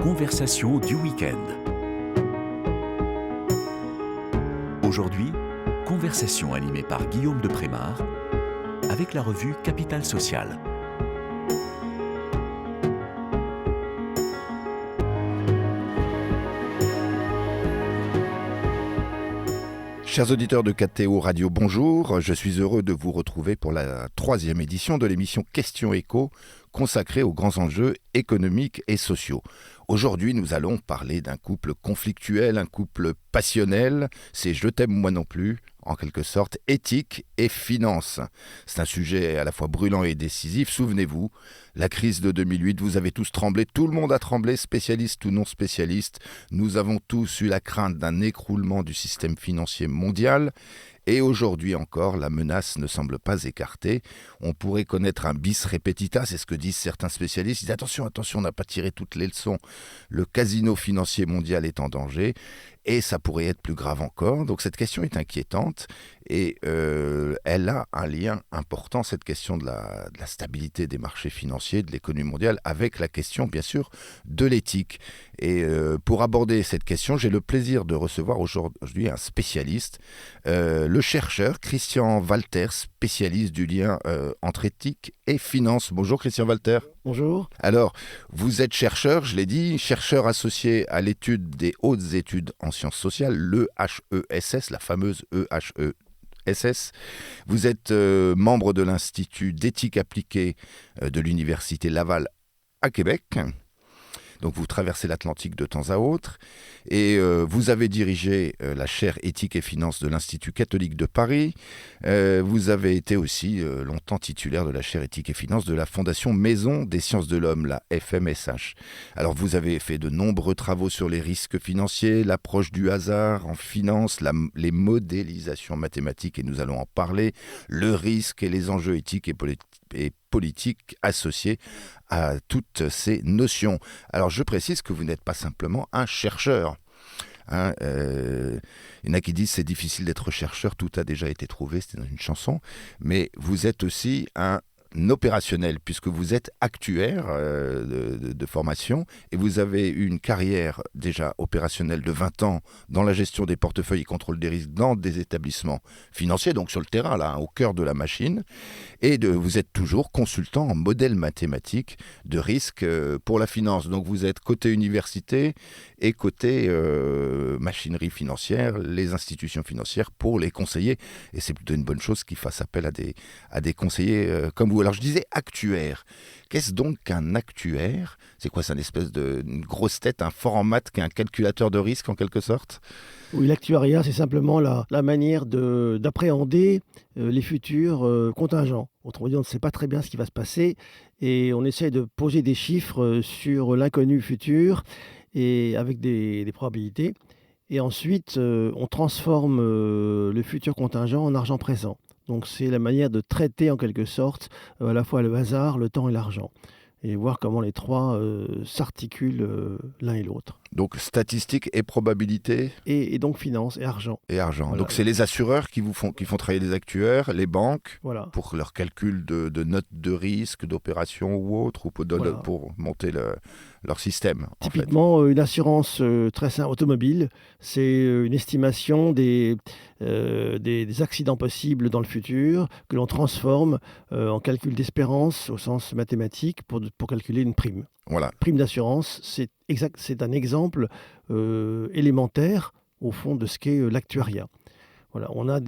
Conversation du week-end. Aujourd'hui, conversation animée par Guillaume de Prémard avec la revue Capital Social. Chers auditeurs de KTO Radio, bonjour. Je suis heureux de vous retrouver pour la 3e édition de l'émission Questions Écho, consacrée aux grands enjeux économiques et sociaux. Aujourd'hui, nous allons parler d'un couple conflictuel, un couple passionnel. C'est « Je t'aime moi non plus », en quelque sorte, éthique et finance. C'est un sujet à la fois brûlant et décisif. Souvenez-vous, la crise de 2008, vous avez tous tremblé, tout le monde a tremblé, spécialiste ou non spécialiste. Nous avons tous eu la crainte d'un écroulement du système financier mondial. Et aujourd'hui encore, la menace ne semble pas écartée. On pourrait connaître un bis repetita, c'est ce que disent certains spécialistes. Ils disent attention, on n'a pas tiré toutes les leçons. Le casino financier mondial est en danger. Et ça pourrait être plus grave encore. Donc cette question est inquiétante et elle a un lien important, cette question de la stabilité des marchés financiers, de l'économie mondiale, avec la question, bien sûr, de l'éthique. Et pour aborder cette question, j'ai le plaisir de recevoir aujourd'hui un spécialiste, le chercheur Christian Walter, spécialiste du lien entre éthique et finance. Bonjour Christian Walter. Bonjour. Alors, vous êtes chercheur, je l'ai dit, chercheur associé à l'étude des hautes études en sciences sociales, l'EHESS, la fameuse EHESS. Vous êtes membre de l'Institut d'éthique appliquée de l'Université Laval à Québec. Donc vous traversez l'Atlantique de temps à autre et vous avez dirigé la chaire éthique et finance de l'Institut catholique de Paris. Vous avez été aussi longtemps titulaire de la chaire éthique et finance de la Fondation Maison des sciences de l'homme, la FMSH. Alors vous avez fait de nombreux travaux sur les risques financiers, l'approche du hasard en finance, les modélisations mathématiques, et nous allons en parler, le risque et les enjeux éthiques et politiques associés à toutes ces notions. Alors je précise que vous n'êtes pas simplement un chercheur. Il y en a qui disent c'est difficile d'être chercheur, tout a déjà été trouvé, c'était dans une chanson, mais vous êtes aussi un opérationnel, puisque vous êtes actuaire de formation et vous avez eu une carrière déjà opérationnelle de 20 ans dans la gestion des portefeuilles et contrôle des risques dans des établissements financiers, donc sur le terrain, là, au cœur de la machine, et vous êtes toujours consultant en modèle mathématique de risque pour la finance. Donc vous êtes côté université et côté machinerie financière, les institutions financières pour les conseiller, et c'est plutôt une bonne chose qu'ils fassent appel à des conseillers comme vous. Alors je disais actuaire. Qu'est-ce donc qu'un actuaire ? C'est quoi, c'est une espèce une grosse tête, un fort en maths, un calculateur de risque en quelque sorte ? Oui, l'actuariat, c'est simplement la manière d'appréhender les futurs contingents. Autrement dit, on ne sait pas très bien ce qui va se passer et on essaie de poser des chiffres sur l'inconnu futur et avec des probabilités. Et ensuite, on transforme le futur contingent en argent présent. Donc c'est la manière de traiter en quelque sorte à la fois le hasard, le temps et l'argent. Et voir comment les trois s'articulent l'un et l'autre. Donc statistique et probabilité. Et donc finance et argent. Et argent. Voilà. Donc c'est les assureurs qui font travailler les actuaires, les banques, voilà, pour leur calcul de notes de risque, d'opération ou autre, ou pour monter leur système. Typiquement, une assurance très simple automobile, c'est une estimation des accidents possibles dans le futur que l'on transforme en calcul d'espérance au sens mathématique pour calculer une prime. Voilà. Prime d'assurance, c'est un exemple élémentaire au fond de ce qu'est l'actuariat. Voilà, on a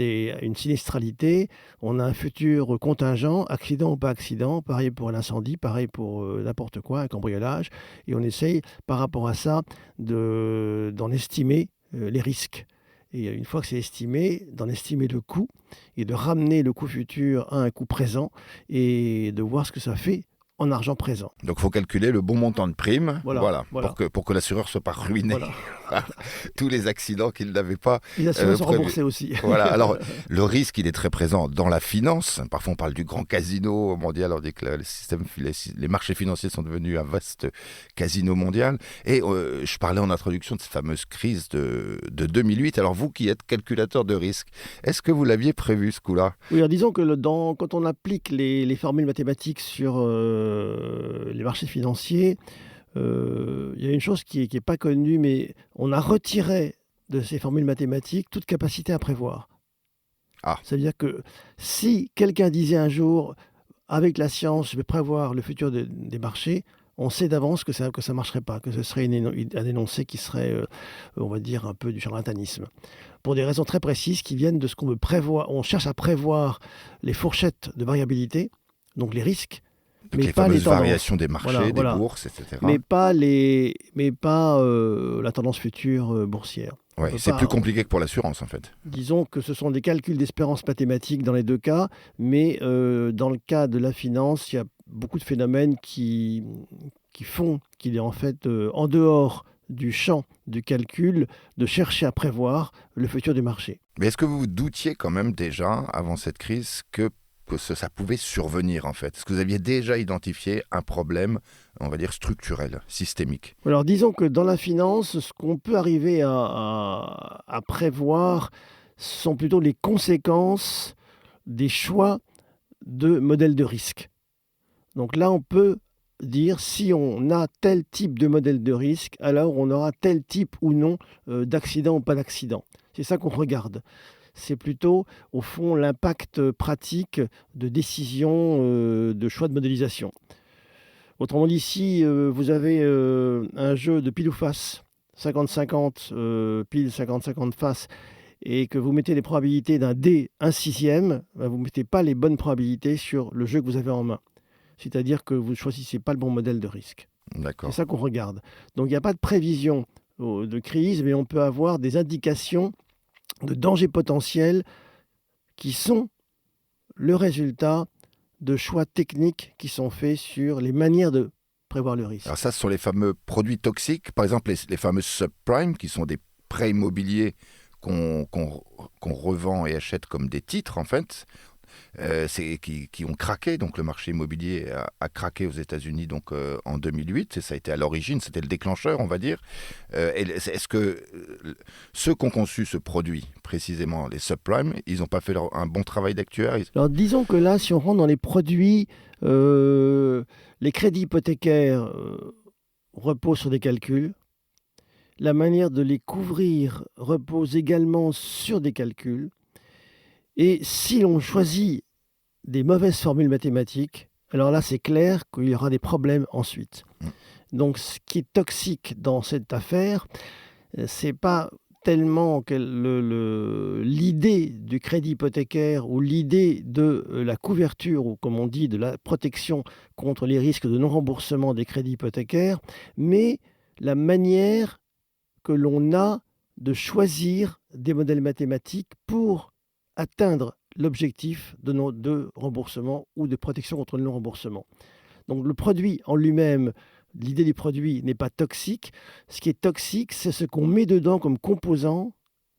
une sinistralité, on a un futur contingent, accident ou pas accident, pareil pour l'incendie, pareil pour n'importe quoi, un cambriolage, et on essaye par rapport à ça d'en estimer les risques. Et une fois que c'est estimé, d'en estimer le coût et de ramener le coût futur à un coût présent et de voir ce que ça fait en argent présent. Donc il faut calculer le bon montant de prime voilà. Pour que l'assureur ne soit pas ruiné. Voilà. Tous les accidents qu'il n'avait pas Les assurances sont remboursées aussi. Voilà. Alors le risque, il est très présent dans la finance. Parfois on parle du grand casino mondial, on dit que les marchés financiers sont devenus un vaste casino mondial. Et je parlais en introduction de cette fameuse crise de 2008. Alors vous qui êtes calculateur de risque, est-ce que vous l'aviez prévu ce coup-là ? Oui, alors disons que quand on applique les formules mathématiques sur les marchés financiers, il y a une chose qui est pas connue, mais on a retiré de ces formules mathématiques toute capacité à prévoir. Ah. C'est-à-dire que si quelqu'un disait un jour, avec la science, je vais prévoir le futur des marchés, on sait d'avance que ça ne marcherait pas, que ce serait un énoncé qui serait, on va dire, un peu du charlatanisme. Pour des raisons très précises qui viennent de ce qu'on veut prévoir. On cherche à prévoir les fourchettes de variabilité, donc les risques, Donc mais les pas les fameuses tendances. variations des marchés, des Voilà. bourses, etc. Mais pas la tendance future boursière. Ouais, peut c'est pas- plus compliqué que pour l'assurance, en fait. Disons que ce sont des calculs d'espérance mathématique dans les deux cas, mais dans le cas de la finance, il y a beaucoup de phénomènes qui font qu'il est en fait en dehors du champ du calcul de chercher à prévoir le futur du marché. Mais est-ce que vous vous doutiez quand même déjà, avant cette crise, que ça pouvait survenir, en fait? Est-ce que vous aviez déjà identifié un problème, on va dire, structurel, systémique? Alors disons que dans la finance, ce qu'on peut arriver à prévoir ce sont plutôt les conséquences des choix de modèles de risque. Donc là, on peut dire si on a tel type de modèle de risque, alors on aura tel type ou non d'accident ou pas d'accident. C'est ça qu'on regarde. C'est plutôt, au fond, l'impact pratique de décision, de choix de modélisation. Autrement dit, si vous avez un jeu de pile ou face, 50-50, pile 50-50 face, et que vous mettez les probabilités d'un dé 1/6, vous ne mettez pas les bonnes probabilités sur le jeu que vous avez en main. C'est-à-dire que vous ne choisissez pas le bon modèle de risque. D'accord. C'est ça qu'on regarde. Donc il n'y a pas de prévision de crise, mais on peut avoir des indications de dangers potentiels qui sont le résultat de choix techniques qui sont faits sur les manières de prévoir le risque. Alors ça, ce sont les fameux produits toxiques, par exemple les fameux subprimes, qui sont des prêts immobiliers qu'on revend et achète comme des titres, en fait. Qui ont craqué, donc le marché immobilier a craqué aux États-Unis donc en 2008, et ça a été à l'origine, c'était le déclencheur, on va dire. Est-ce que ceux qui ont conçu ce produit, précisément les subprimes, ils n'ont pas fait un bon travail d'actuaire? Alors disons que là, si on rentre dans les produits, les crédits hypothécaires reposent sur des calculs. La manière de les couvrir repose également sur des calculs. Et si l'on choisit des mauvaises formules mathématiques, alors là, c'est clair qu'il y aura des problèmes ensuite. Donc, ce qui est toxique dans cette affaire, c'est pas tellement l'idée du crédit hypothécaire ou l'idée de la couverture, ou comme on dit, de la protection contre les risques de non-remboursement des crédits hypothécaires, mais la manière que l'on a de choisir des modèles mathématiques pour atteindre l'objectif de remboursement ou de protection contre le non-remboursement. Donc le produit en lui-même, l'idée du produit n'est pas toxique. Ce qui est toxique, c'est ce qu'on met dedans comme composant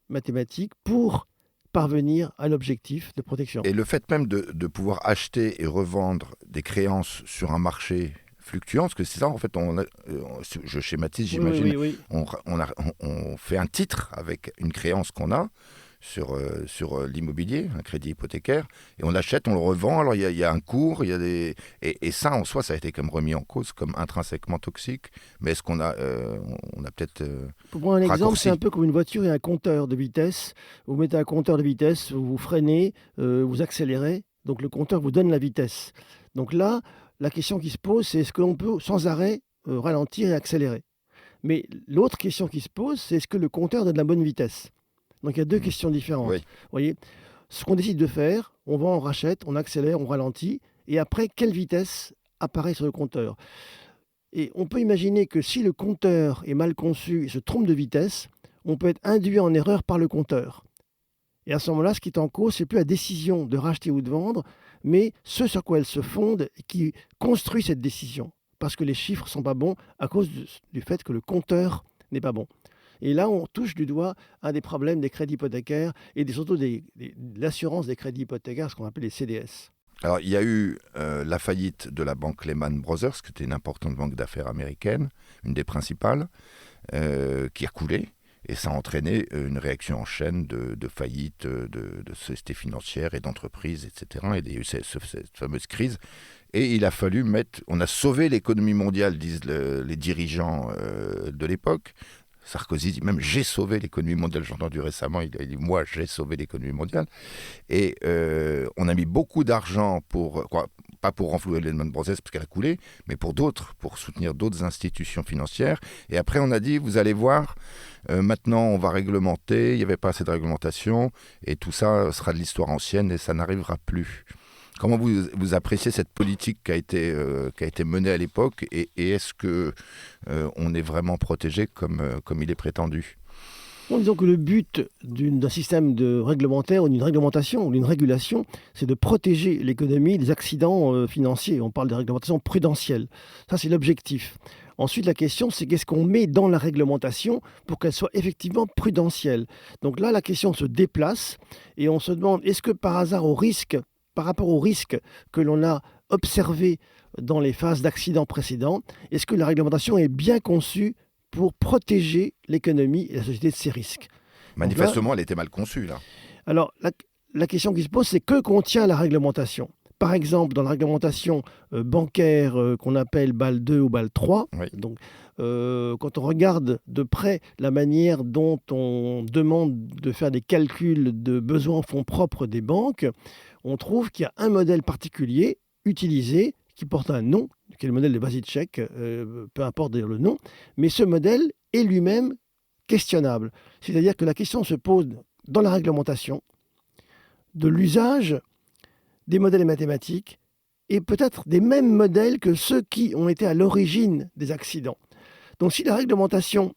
mathématique pour parvenir à l'objectif de protection. Et le fait même de pouvoir acheter et revendre des créances sur un marché fluctuant, parce que c'est ça, en fait, je schématise, j'imagine, Oui. on fait un titre avec une créance qu'on a sur l'immobilier, un crédit hypothécaire, et on l'achète, on le revend, alors il y a un cours, il y a des... Et ça, en soi, ça a été comme remis en cause, comme intrinsèquement toxique, mais est-ce qu'on a, on a peut-être Pour prendre un exemple, raccourci. c'est un peu comme une voiture et un compteur de vitesse. Vous mettez un compteur de vitesse, vous freinez, vous accélérez, donc le compteur vous donne la vitesse. Donc là, la question qui se pose, c'est est-ce que l'on peut sans arrêt ralentir et accélérer? Mais l'autre question qui se pose, c'est est-ce que le compteur donne la bonne vitesse? Donc il y a deux questions différentes. Oui. Vous voyez, ce qu'on décide de faire, on vend, on rachète, on accélère, on ralentit, et après, quelle vitesse apparaît sur le compteur? Et on peut imaginer que si le compteur est mal conçu et se trompe de vitesse, on peut être induit en erreur par le compteur. Et à ce moment-là, ce qui est en cause, c'est plus la décision de racheter ou de vendre, mais ce sur quoi elle se fonde et qui construit cette décision. Parce que les chiffres ne sont pas bons à cause du fait que le compteur n'est pas bon. Et là, on touche du doigt un des problèmes des crédits hypothécaires et surtout de l'assurance des crédits hypothécaires, ce qu'on appelle les CDS. Alors, il y a eu la faillite de la banque Lehman Brothers, qui était une importante banque d'affaires américaine, une des principales, qui a coulé. Et ça a entraîné une réaction en chaîne de faillites de sociétés financières et d'entreprises, etc. Et il y a eu cette fameuse crise. Et il a fallu on a sauvé l'économie mondiale, disent les dirigeants de l'époque. Sarkozy dit même « j'ai sauvé l'économie mondiale ». J'ai entendu récemment, il a dit « moi, j'ai sauvé l'économie mondiale ». Et on a mis beaucoup d'argent pas pour renflouer Lehman Brothers parce qu'elle a coulé, mais pour soutenir d'autres institutions financières. Et après, on a dit « vous allez voir, maintenant, on va réglementer ». Il n'y avait pas assez de réglementation et tout ça sera de l'histoire ancienne et ça n'arrivera plus. Comment vous appréciez cette politique qui a été menée à l'époque et est-ce qu'on est vraiment protégé comme il est prétendu ? Disons que le but d'un système réglementaire ou d'une réglementation ou d'une régulation, c'est de protéger l'économie des accidents financiers. On parle de réglementation prudentielle. Ça, c'est l'objectif. Ensuite, la question, c'est qu'est-ce qu'on met dans la réglementation pour qu'elle soit effectivement prudentielle. Donc là, la question se déplace et on se demande, est-ce que par hasard, par rapport aux risques que l'on a observés dans les phases d'accidents précédents, est-ce que la réglementation est bien conçue pour protéger l'économie et la société de ces risques ? Manifestement, elle était mal conçue, là. Alors, la question qui se pose, c'est que contient la réglementation ? Par exemple, dans la réglementation bancaire qu'on appelle BAL 2 ou BAL 3, oui. Donc, quand on regarde de près la manière dont on demande de faire des calculs de besoins en fonds propres des banques, on trouve qu'il y a un modèle particulier utilisé qui porte un nom, qui est le modèle de Vasicek, peu importe d'ailleurs le nom, mais ce modèle est lui-même questionnable. C'est-à-dire que la question se pose dans la réglementation de l'usage des modèles mathématiques et peut-être des mêmes modèles que ceux qui ont été à l'origine des accidents. Donc si la réglementation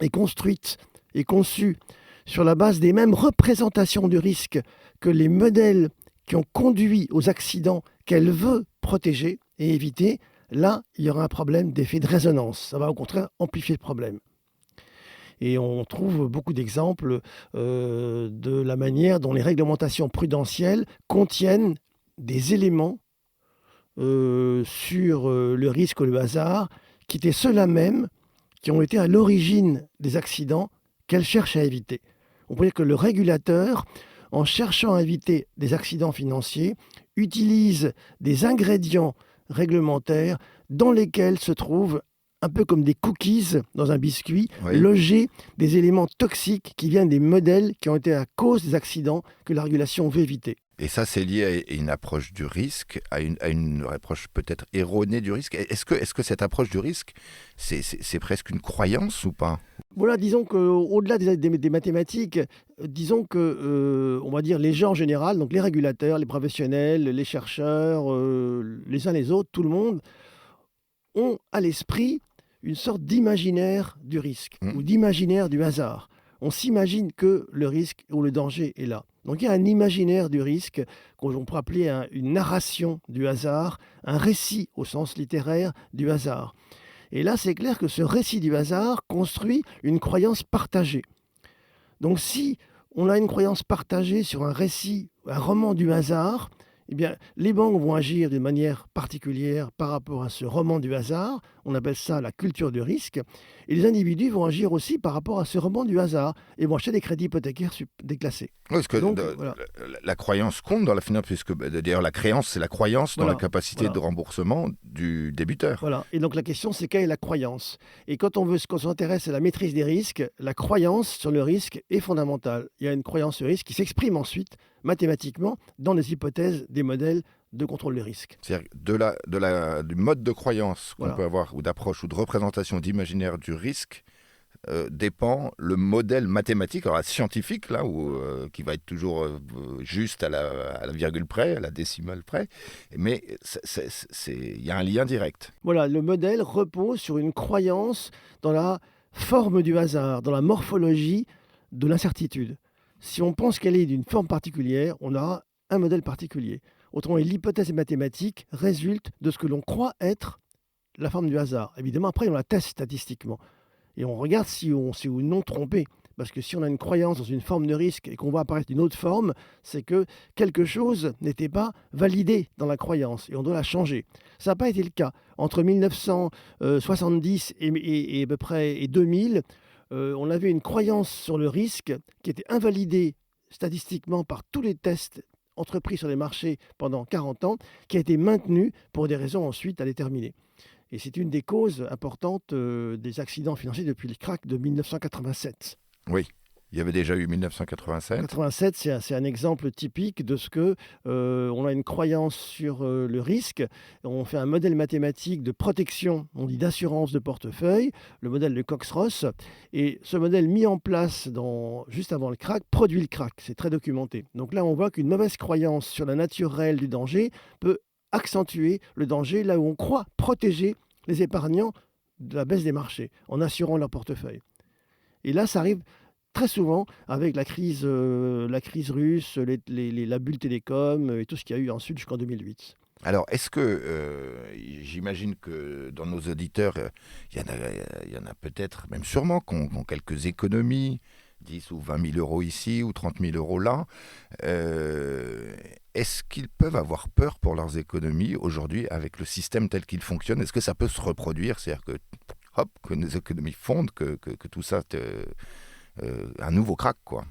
est construite et conçue sur la base des mêmes représentations du risque que les modèles qui ont conduit aux accidents qu'elle veut protéger et éviter, là, il y aura un problème d'effet de résonance. Ça va au contraire amplifier le problème. Et on trouve beaucoup d'exemples de la manière dont les réglementations prudentielles contiennent des éléments sur le risque ou le hasard qui étaient ceux-là même qui ont été à l'origine des accidents qu'elles cherchent à éviter. On peut dire que le régulateur, en cherchant à éviter des accidents financiers, utilise des ingrédients réglementaires dans lesquels se trouvent, un peu comme des cookies dans un biscuit, oui, logés des éléments toxiques qui viennent des modèles qui ont été à cause des accidents que la régulation veut éviter. Et ça, c'est lié à une approche du risque, à une approche peut-être erronée du risque. Est-ce que cette approche du risque, c'est presque une croyance ou pas ? Voilà, disons qu'au-delà des mathématiques, disons que, on va dire, les gens en général, donc les régulateurs, les professionnels, les chercheurs, les uns les autres, tout le monde, ont à l'esprit une sorte d'imaginaire du risque ou d'imaginaire du hasard. On s'imagine que le risque ou le danger est là. Donc il y a un imaginaire du risque qu'on pourrait appeler une narration du hasard, un récit au sens littéraire du hasard. Et là, c'est clair que ce récit du hasard construit une croyance partagée. Donc si on a une croyance partagée sur un récit, un roman du hasard, eh bien, les banques vont agir d'une manière particulière par rapport à ce roman du hasard. On appelle ça la culture du risque. Et les individus vont agir aussi par rapport à ce roman du hasard et vont acheter des crédits hypothécaires déclassés. Oui, parce que Donc, la croyance compte dans la finance, puisque d'ailleurs la créance, c'est la croyance dans la capacité de remboursement du débiteur. Voilà. Et donc la question, c'est quelle est la croyance ? Et quand on s'intéresse à la maîtrise des risques, la croyance sur le risque est fondamentale. Il y a une croyance sur le risque qui s'exprime ensuite mathématiquement dans des hypothèses, des modèles de contrôle des risques. C'est-à-dire du mode de croyance qu'on peut avoir, ou d'approche, ou de représentation d'imaginaire du risque, dépend le modèle mathématique, alors scientifique, là, qui va être toujours juste à la virgule près, à la décimale près, mais il y a un lien direct. Voilà, le modèle repose sur une croyance dans la forme du hasard, dans la morphologie de l'incertitude. Si on pense qu'elle est d'une forme particulière, on aura un modèle particulier. Autrement, l'hypothèse mathématique résulte de ce que l'on croit être la forme du hasard. Évidemment, après, on la teste statistiquement. Et on regarde si on s'est ou non trompé. Parce que si on a une croyance dans une forme de risque et qu'on voit apparaître une autre forme, c'est que quelque chose n'était pas validé dans la croyance et on doit la changer. Ça n'a pas été le cas. Entre 1970 et à peu près 2000, on avait une croyance sur le risque qui était invalidée statistiquement par tous les tests entrepris sur les marchés pendant 40 ans, qui a été maintenue pour des raisons ensuite à déterminer. Et c'est une des causes importantes des accidents financiers depuis le krach de 1987. Oui, il y avait déjà eu 1987. 1987, c'est un exemple typique de ce que on a une croyance sur le risque. On fait un modèle mathématique de protection, on dit d'assurance de portefeuille, le modèle de Cox-Ross. Et ce modèle mis en place juste avant le krach produit le krach. C'est très documenté. Donc là, on voit qu'une mauvaise croyance sur la nature réelle du danger peut accentuer le danger là où on croit protéger les épargnants de la baisse des marchés en assurant leur portefeuille. Et là, ça arrive très souvent avec la crise russe, la bulle télécom et tout ce qu'il y a eu ensuite jusqu'en 2008. Alors, est-ce que, j'imagine que dans nos auditeurs, il y en a peut-être, même sûrement, qui ont quelques économies, 10 ou 20 000 euros ici ou 30 000 euros là. Est-ce qu'ils peuvent avoir peur pour leurs économies aujourd'hui avec le système tel qu'il fonctionne? Est-ce que ça peut se reproduire? C'est-à-dire que nos économies fondent, que tout ça, un nouveau krach, quoi.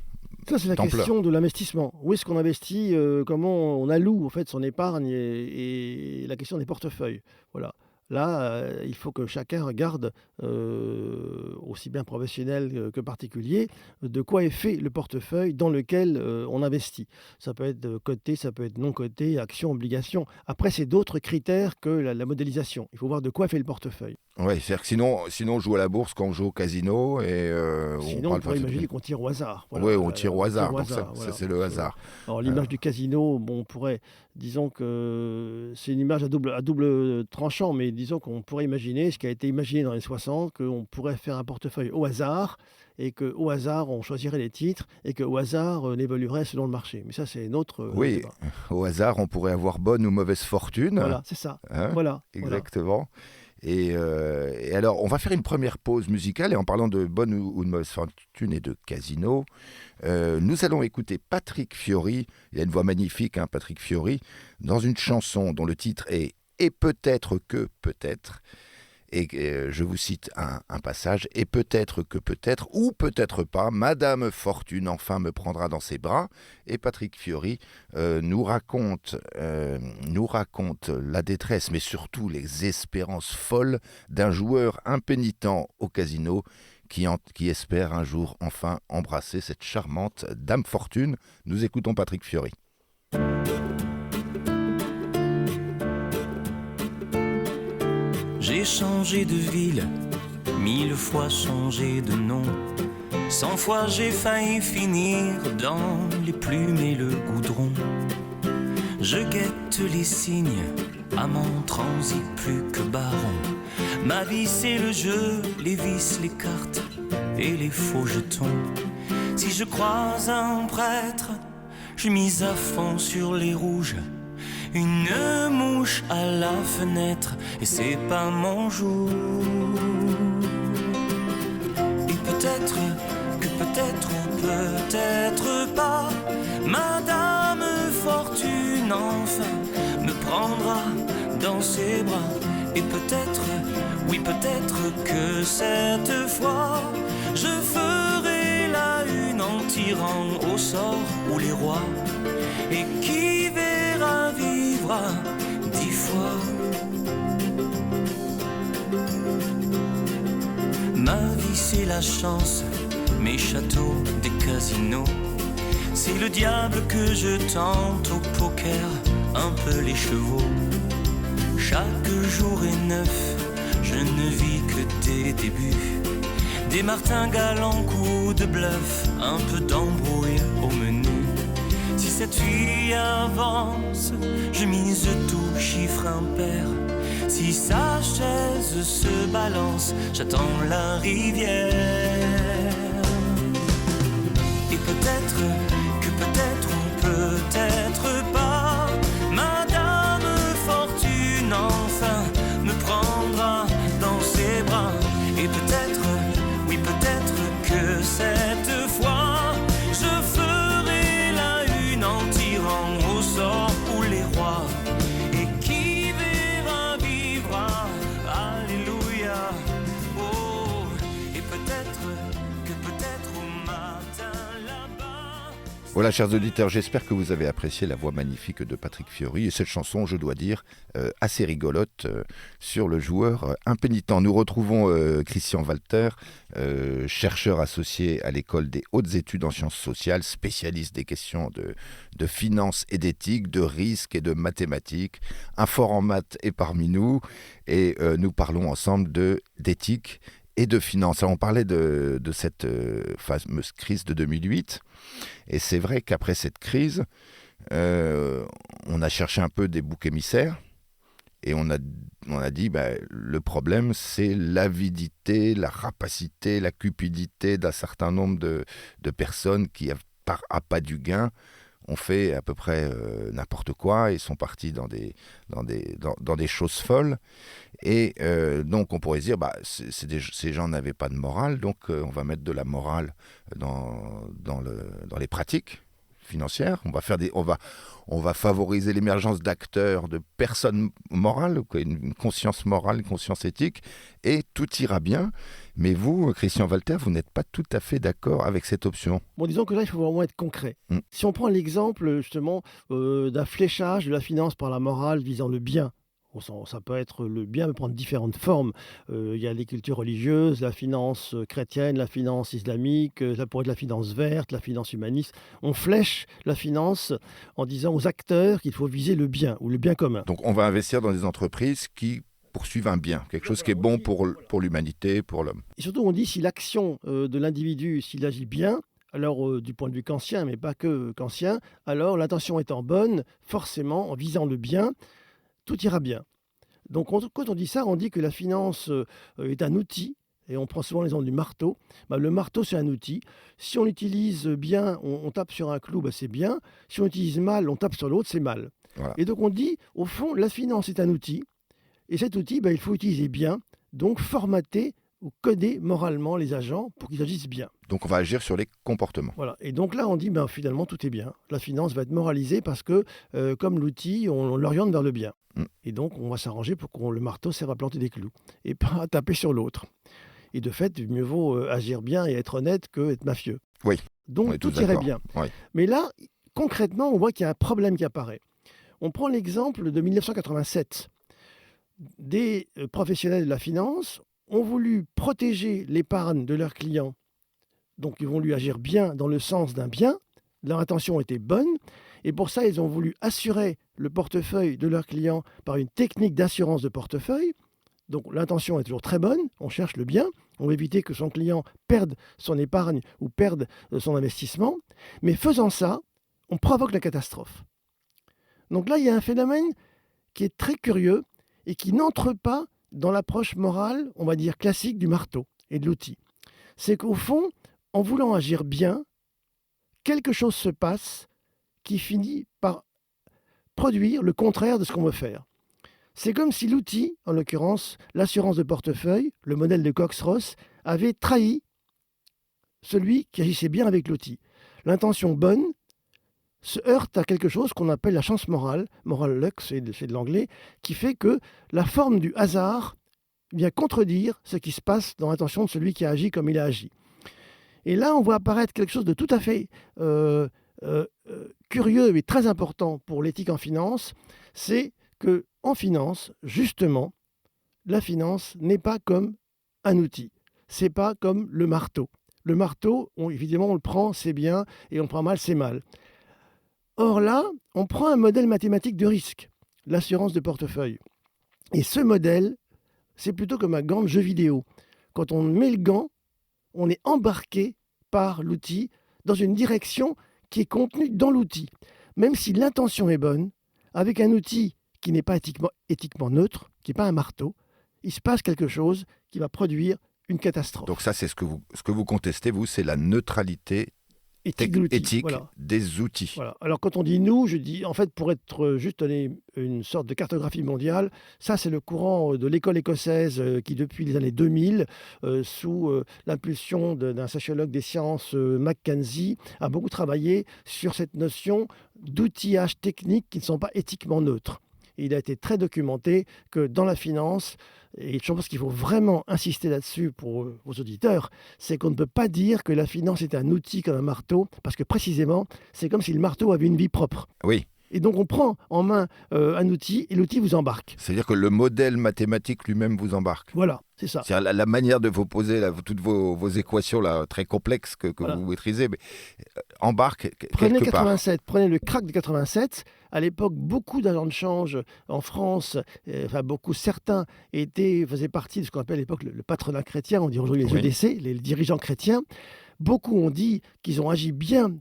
Ça, c'est la question de l'investissement. Où est-ce qu'on investit? Comment on alloue en fait, son épargne et la question des portefeuilles. Voilà. Là, il faut que chacun regarde, aussi bien professionnel que particulier, de quoi est fait le portefeuille dans lequel on investit. Ça peut être coté, ça peut être non coté, action, obligation. Après, c'est d'autres critères que la modélisation. Il faut voir de quoi est fait le portefeuille. Oui, c'est-à-dire que sinon on joue à la bourse quand on joue au casino et sinon on pourrait imaginer qu'on tire au hasard. Voilà. Oui, on tire au hasard. Donc ça, c'est le hasard. Alors l'image du casino, on pourrait, disons que c'est une image à double tranchant, mais disons qu'on pourrait imaginer ce qui a été imaginé dans les 60, qu'on pourrait faire un portefeuille au hasard et qu'au hasard on choisirait les titres et qu'au hasard on évoluerait selon le marché. Mais ça, c'est notre oui, débat. Au hasard on pourrait avoir bonne ou mauvaise fortune. Voilà, c'est ça. Hein, voilà. Exactement. Et alors, on va faire une première pause musicale, et en parlant de bonne ou de mauvaise fortune et de casino, nous allons écouter Patrick Fiori. Il a une voix magnifique, hein, Patrick Fiori, dans une chanson dont le titre est « Et peut-être que peut-être ». Et je vous cite un passage. « Et peut-être que peut-être, ou peut-être pas, Madame Fortune enfin me prendra dans ses bras. » Et Patrick Fiori nous raconte la détresse, mais surtout les espérances folles d'un joueur impénitent au casino qui espère un jour enfin embrasser cette charmante Dame Fortune. Nous écoutons Patrick Fiori. J'ai changé de ville, 1000 fois changé de nom. 100 fois j'ai failli finir dans les plumes et le goudron. Je guette les signes, amant transi plus que baron. Ma vie c'est le jeu, les vis, les cartes et les faux jetons. Si je croise un prêtre, je mise à fond sur les rouges. Une mouche à la fenêtre et c'est pas mon jour. Et peut-être que peut-être ou peut-être pas, Madame Fortune enfin me prendra dans ses bras. Et peut-être, oui peut-être que cette fois je ferai la une en tirant au sort ou les rois. Et qui verra vivre 10 fois. Ma vie c'est la chance, mes châteaux, des casinos. C'est le diable que je tente au poker, un peu les chevaux. Chaque jour est neuf, je ne vis que des débuts. Des martingales en coups de bluff, un peu d'embrouille au menu. Si cette fille avance, je mise tout chiffre impair. Si sa chaise se balance, j'attends la rivière. Et peut-être que peut-être ou peut-être pas, Madame Fortune enfin me prendra dans ses bras. Et peut-être, oui peut-être que cette fois je ferai la une en tirant au sort pour les rois. Et qui verra vivra, alléluia. Oh, et peut-être Voilà, chers auditeurs, j'espère que vous avez apprécié la voix magnifique de Patrick Fiori et cette chanson, je dois dire, assez rigolote sur le joueur impénitent. Nous retrouvons Christian Walter, chercheur associé à l'école des hautes études en sciences sociales, spécialiste des questions de finance et d'éthique, de risque et de mathématiques. Un fort en maths est parmi nous et nous parlons ensemble d'éthique et de finance. Alors, on parlait de cette fameuse crise de 2008 et c'est vrai qu'après cette crise, on a cherché un peu des boucs émissaires et on a dit le problème c'est l'avidité, la rapacité, la cupidité d'un certain nombre de personnes qui, par appât du gain, ont fait à peu près n'importe quoi et sont partis dans des choses folles. Et donc on pourrait se dire, ces gens n'avaient pas de morale, donc on va mettre de la morale dans les pratiques financières. On va favoriser l'émergence d'acteurs, de personnes morales, une conscience morale, une conscience éthique, et tout ira bien. Mais vous, Christian Walter, vous n'êtes pas tout à fait d'accord avec cette option. Bon, disons que là, il faut vraiment être concret. Si on prend l'exemple, justement, d'un fléchage de la finance par la morale visant le bien, ça peut être le bien, peut prendre différentes formes. Il y a les cultures religieuses, la finance chrétienne, la finance islamique, ça pourrait être la finance verte, la finance humaniste. On flèche la finance en disant aux acteurs qu'il faut viser le bien ou le bien commun. Donc on va investir dans des entreprises qui poursuivent un bien, quelque chose qui est bon pour l'humanité, pour l'homme. Et surtout, on dit si l'action de l'individu, s'il agit bien, alors du point de vue kantien, mais pas que kantien, alors l'intention étant bonne, forcément, en visant le bien, tout ira bien. Donc quand on dit ça, on dit que la finance est un outil, et on prend souvent l'exemple du marteau. Le marteau, c'est un outil. Si on l'utilise bien, on tape sur un clou, c'est bien. Si on l'utilise mal, on tape sur l'autre, c'est mal. Voilà. Et donc on dit, au fond, la finance est un outil, et cet outil, il faut utiliser bien, donc formater ou coder moralement les agents pour qu'ils agissent bien. Donc on va agir sur les comportements. Voilà. Et donc là, on dit, finalement, tout est bien. La finance va être moralisée parce que, comme l'outil, on l'oriente vers le bien. Et donc, on va s'arranger pour que le marteau serve à planter des clous et pas à taper sur l'autre. Et de fait, mieux vaut agir bien et être honnête que être mafieux. Oui. Donc, tout irait bien. Oui. Mais là, concrètement, on voit qu'il y a un problème qui apparaît. On prend l'exemple de 1987. Des professionnels de la finance ont voulu protéger l'épargne de leurs clients. Donc, ils vont lui agir bien dans le sens d'un bien. Leur intention était bonne. Et pour ça, ils ont voulu assurer le portefeuille de leurs clients par une technique d'assurance de portefeuille. Donc, l'intention est toujours très bonne. On cherche le bien. On veut éviter que son client perde son épargne ou perde son investissement. Mais faisant ça, on provoque la catastrophe. Donc là, il y a un phénomène qui est très curieux et qui n'entre pas dans l'approche morale, on va dire classique du marteau et de l'outil. C'est qu'au fond, en voulant agir bien, quelque chose se passe qui finit par produire le contraire de ce qu'on veut faire. C'est comme si l'outil, en l'occurrence l'assurance de portefeuille, le modèle de Cox-Ross, avait trahi celui qui agissait bien avec l'outil. L'intention bonne se heurte à quelque chose qu'on appelle la chance morale, moral luck, c'est de l'anglais, qui fait que la forme du hasard vient contredire ce qui se passe dans l'intention de celui qui a agi comme il a agi. Et là, on voit apparaître quelque chose de tout à fait curieux et très important pour l'éthique en finance, c'est qu'en finance, justement, la finance n'est pas comme un outil, c'est pas comme le marteau. Le marteau, évidemment, on le prend, c'est bien, et on le prend mal, c'est mal. Or là, on prend un modèle mathématique de risque, l'assurance de portefeuille. Et ce modèle, c'est plutôt comme un gant de jeu vidéo. Quand on met le gant, on est embarqué par l'outil dans une direction qui est contenue dans l'outil. Même si l'intention est bonne, avec un outil qui n'est pas éthiquement neutre, qui n'est pas un marteau, il se passe quelque chose qui va produire une catastrophe. Donc ça, c'est ce que vous contestez, vous, c'est la neutralité éthique voilà. Des outils. Voilà. Alors quand on dit nous, je dis en fait pour être juste donner une sorte de cartographie mondiale, ça c'est le courant de l'école écossaise qui depuis les années 2000, sous l'impulsion d'un sociologue des sciences, Mackenzie, a beaucoup travaillé sur cette notion d'outillage technique qui ne sont pas éthiquement neutres. il a été très documenté que dans la finance, et je pense qu'il faut vraiment insister là-dessus pour vos auditeurs, c'est qu'on ne peut pas dire que la finance est un outil comme un marteau, parce que précisément, c'est comme si le marteau avait une vie propre. Oui. Et donc on prend en main un outil et l'outil vous embarque. C'est-à-dire que le modèle mathématique lui-même vous embarque. Voilà, c'est ça. C'est-à-dire la manière de vous poser toutes vos équations là, très complexes que Voilà. vous maîtrisez, mais embarque Prenez quelque part. 87, prenez le krach de 87. À l'époque, beaucoup d'agents de change en France, certains faisaient partie de ce qu'on appelle à l'époque le patronat chrétien, on dit aujourd'hui les Oui. EDC, les dirigeants chrétiens. Beaucoup ont dit qu'ils ont agi bien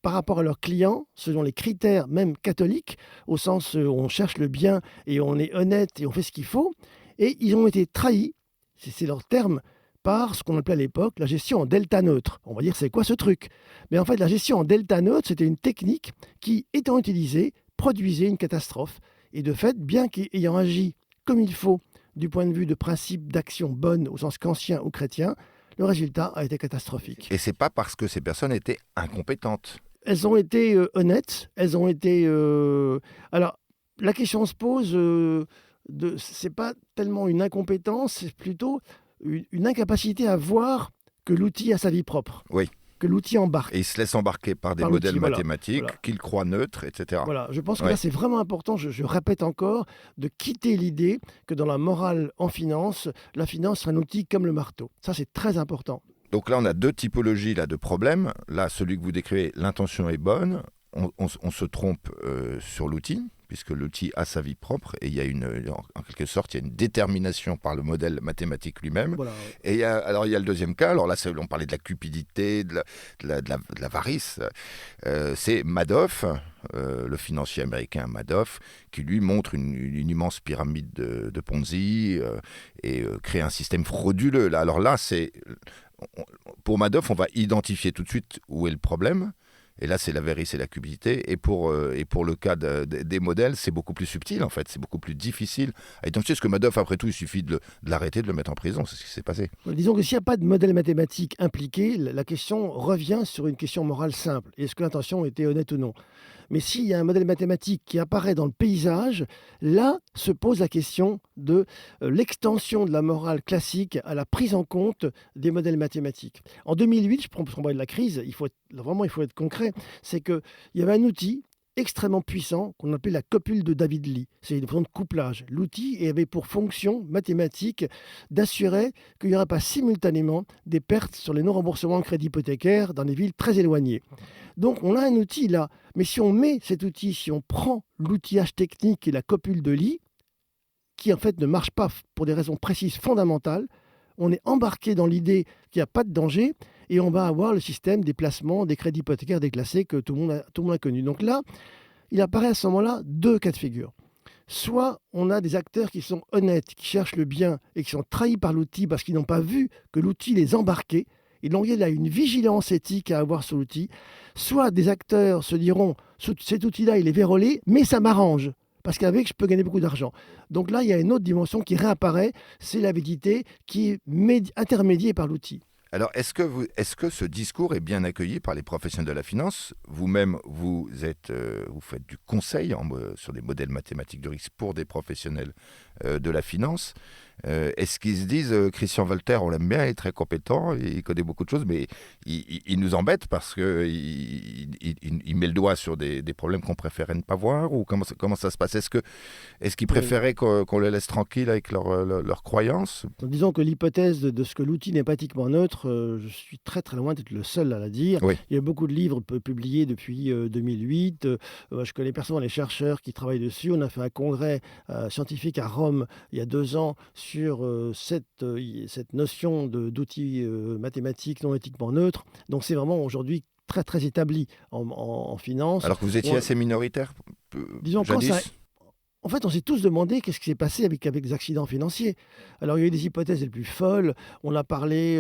par rapport à leurs clients, selon les critères même catholiques, au sens où on cherche le bien et on est honnête et on fait ce qu'il faut. Et ils ont été trahis, c'est leur terme, par ce qu'on appelait à l'époque la gestion en delta neutre. On va dire, c'est quoi ce truc? Mais en fait, la gestion en delta neutre, c'était une technique qui, étant utilisée, produisait une catastrophe. Et de fait, bien qu'ayant agi comme il faut, du point de vue de principe d'action bonne au sens kantien ou chrétien, le résultat a été catastrophique. Et c'est pas parce que ces personnes étaient incompétentes. Elles ont été honnêtes, elles ont été... Alors, la question se pose, c'est pas tellement une incompétence, c'est plutôt une incapacité à voir que l'outil a sa vie propre. Oui. Que l'outil embarque. Et ils se laissent embarquer par des Par modèles l'outil, voilà. mathématiques Voilà. qu'ils croient neutres, etc. Voilà, je pense que Ouais. là, c'est vraiment important, je répète encore, de quitter l'idée que dans la morale en finance, la finance sera un outil comme le marteau. Ça, c'est très important. Donc là, on a deux typologies là, de problèmes. Là, celui que vous décrivez, l'intention est bonne. On se trompe sur l'outil, puisque l'outil a sa vie propre. Et il y a en quelque sorte, il y a une détermination par le modèle mathématique lui-même. Voilà. Et il y a le deuxième cas. Alors là, on parlait de la cupidité, de l'avarice. C'est Madoff, le financier américain Madoff, qui lui montre une immense pyramide de Ponzi et crée un système frauduleux. Alors là, pour Madoff, on va identifier tout de suite où est le problème. Et là, c'est l'avarice et la cupidité. Et pour le cas des modèles, c'est beaucoup plus subtil, en fait. C'est beaucoup plus difficile à identifier. Parce que Madoff, après tout, il suffit de l'arrêter, de le mettre en prison. C'est ce qui s'est passé. Disons que s'il n'y a pas de modèle mathématique impliqué, la question revient sur une question morale simple. Est-ce que l'intention était honnête ou non? Mais s'il y a un modèle mathématique qui apparaît dans le paysage, là se pose la question de l'extension de la morale classique à la prise en compte des modèles mathématiques. En 2008, je prends pour parler de la crise, il faut être concret, c'est qu'il y avait un outil extrêmement puissant qu'on appelait la copule de David Lee. C'est une fonction de couplage. L'outil avait pour fonction mathématique d'assurer qu'il n'y aurait pas simultanément des pertes sur les non-remboursements de crédit hypothécaire dans des villes très éloignées. Donc on a un outil là, mais si on met cet outil, si on prend l'outillage technique et la copule de Lee, qui en fait ne marche pas pour des raisons précises fondamentales, on est embarqué dans l'idée qu'il n'y a pas de danger et on va avoir le système des placements, des crédits hypothécaires déclassés que tout le monde a connu. Donc là, il apparaît à ce moment-là deux cas de figure. Soit on a des acteurs qui sont honnêtes, qui cherchent le bien et qui sont trahis par l'outil parce qu'ils n'ont pas vu que l'outil les embarquait. Et donc il y a une vigilance éthique à avoir sur l'outil. Soit des acteurs se diront, cet outil-là, il est vérolé, mais ça m'arrange. Parce qu'avec, je peux gagner beaucoup d'argent. Donc là, il y a une autre dimension qui réapparaît, c'est l'avidité qui est intermédiée par l'outil. Alors, est-ce que ce discours est bien accueilli par les professionnels de la finance? Vous-même, vous faites du conseil sur des modèles mathématiques de risque pour des professionnels de la finance. Est-ce qu'ils se disent, Christian Walter, on l'aime bien, il est très compétent, il connaît beaucoup de choses, mais il nous embête parce qu'il met le doigt sur des problèmes qu'on préférait ne pas voir? Ou comment ça se passe? Est-ce qu'ils préféraient qu'on les laisse tranquilles avec leurs croyances? Disons que l'hypothèse de ce que l'outil n'est pas éthiquement neutre, je suis très très loin d'être le seul à la dire. Oui. Il y a beaucoup de livres publiés depuis 2008. Je connais personnellement les chercheurs qui travaillent dessus. On a fait un congrès scientifique à Rome il y a 2 ans sur cette notion d'outils mathématiques non éthiquement neutres. Donc c'est vraiment aujourd'hui très très établi en finance. Alors que vous étiez assez minoritaire, disons, jadis. En fait, on s'est tous demandé qu'est-ce qui s'est passé avec les accidents financiers. Alors, il y a eu des hypothèses les plus folles. On a parlé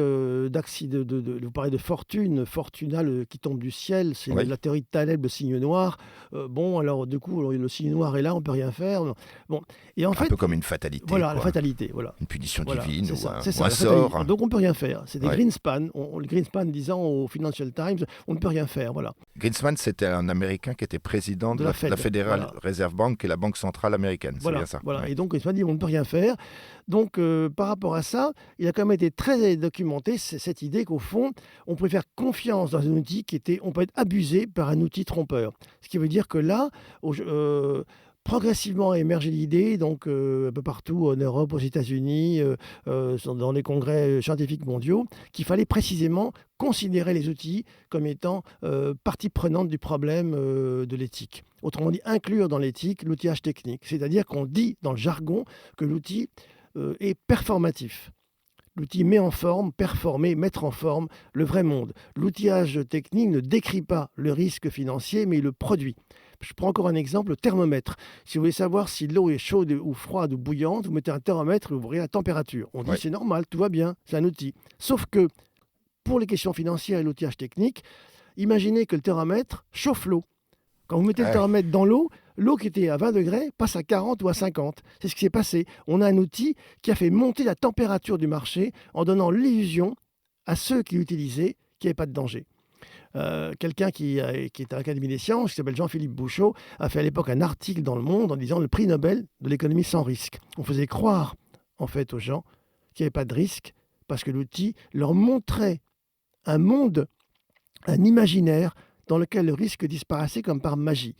d'accidents, vous parlez de fortune, Fortuna qui tombe du ciel. C'est Oui. la théorie de Taleb, le signe noir. Alors, du coup, le signe noir est là, on ne peut rien faire. Bon, et en Un fait, peu comme une fatalité. voilà, quoi. la fatalité. Voilà. Une punition Voilà, divine c'est ou ça, un la sort. fatalité. Donc, on ne peut rien faire. C'était Ouais. Greenspan. Greenspan disant au Financial Times, on ne peut rien faire. Voilà. Greenspan, c'était un Américain qui était président de De la la Fed, Federal voilà. Reserve Bank, qui est la banque centrale l'américaine, c'est bien ça. Voilà. Ouais. Et donc, il m'a dit, on ne peut rien faire. Donc, par rapport à ça, il a quand même été très documenté cette idée qu'au fond, on peut faire confiance dans un outil on peut être abusé par un outil trompeur. Ce qui veut dire que là, progressivement a émergé l'idée, donc un peu partout en Europe, aux États-Unis, dans les congrès scientifiques mondiaux, qu'il fallait précisément considérer les outils comme étant partie prenante du problème de l'éthique. Autrement dit, inclure dans l'éthique l'outillage technique. C'est-à-dire qu'on dit dans le jargon que l'outil est performatif. L'outil met en forme, performer, mettre en forme le vrai monde. L'outillage technique ne décrit pas le risque financier, mais il le produit. Je prends encore un exemple, le thermomètre. Si vous voulez savoir si l'eau est chaude ou froide ou bouillante, vous mettez un thermomètre et vous voyez la température. On dit c'est normal, tout va bien, c'est un outil. Sauf que pour les questions financières et l'outillage technique, imaginez que le thermomètre chauffe l'eau. Quand vous mettez le thermomètre dans l'eau qui était à 20 degrés passe à 40 ou à 50. C'est ce qui s'est passé. On a un outil qui a fait monter la température du marché en donnant l'illusion à ceux qui l'utilisaient qu'il n'y avait pas de danger. Quelqu'un qui est à l'Académie des sciences, qui s'appelle Jean-Philippe Bouchot, a fait à l'époque un article dans Le Monde en disant le prix Nobel de l'économie sans risque. On faisait croire en fait aux gens qu'il n'y avait pas de risque parce que l'outil leur montrait un monde, un imaginaire dans lequel le risque disparaissait comme par magie.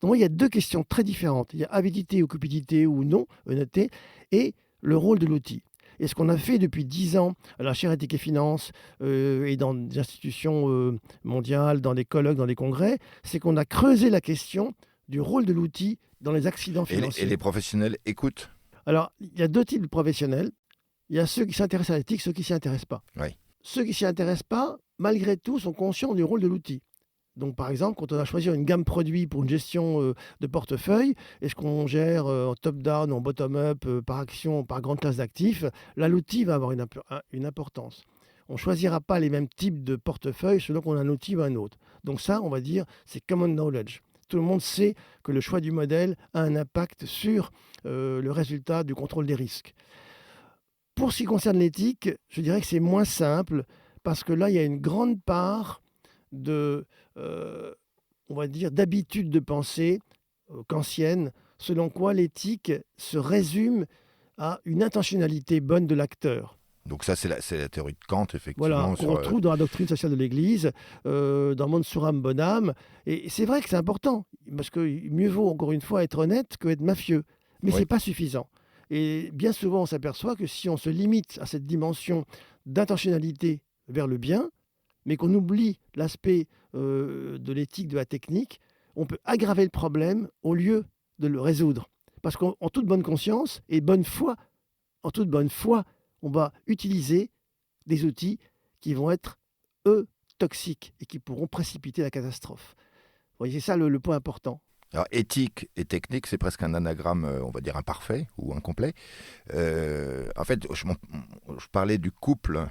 Donc il y a deux questions très différentes. Il y a avidité ou cupidité ou non, honnêteté, et le rôle de l'outil. Et ce qu'on a fait depuis 10 ans à la chaire éthique et finance et dans des institutions mondiales, dans des colloques, dans des congrès, c'est qu'on a creusé la question du rôle de l'outil dans les accidents financiers. Et les professionnels écoutent ? Alors, il y a deux types de professionnels. Il y a ceux qui s'intéressent à l'éthique, ceux qui ne s'y intéressent pas. Oui. Ceux qui ne s'y intéressent pas, malgré tout, sont conscients du rôle de l'outil. Donc, par exemple, quand on a choisi une gamme produit pour une gestion de portefeuille, est-ce qu'on gère en top-down, en bottom-up, par action, par grande classe d'actifs? Là, l'outil va avoir une importance. On ne choisira pas les mêmes types de portefeuilles selon qu'on a un outil ou un autre. Donc ça, on va dire, c'est common knowledge. Tout le monde sait que le choix du modèle a un impact sur le résultat du contrôle des risques. Pour ce qui concerne l'éthique, je dirais que c'est moins simple parce que là, il y a une grande part on va dire, d'habitude de pensée kantienne, selon quoi l'éthique se résume à une intentionnalité bonne de l'acteur. Donc ça, c'est la théorie de Kant, effectivement. Voilà, qu'on retrouve dans la doctrine sociale de l'Église, dans Mansuram Bonham. Et c'est vrai que c'est important, parce que mieux vaut, encore une fois, être honnête que être mafieux. Mais ce n'est pas suffisant. Et bien souvent, on s'aperçoit que si on se limite à cette dimension d'intentionnalité vers le bien, mais qu'on oublie l'aspect de l'éthique, de la technique, on peut aggraver le problème au lieu de le résoudre. Parce qu'en toute bonne conscience et bonne foi, en toute bonne foi, on va utiliser des outils qui vont être, eux, toxiques et qui pourront précipiter la catastrophe. Vous voyez, c'est ça le point important. Alors, éthique et technique, c'est presque un anagramme, on va dire, imparfait ou incomplet. En fait, je parlais du couple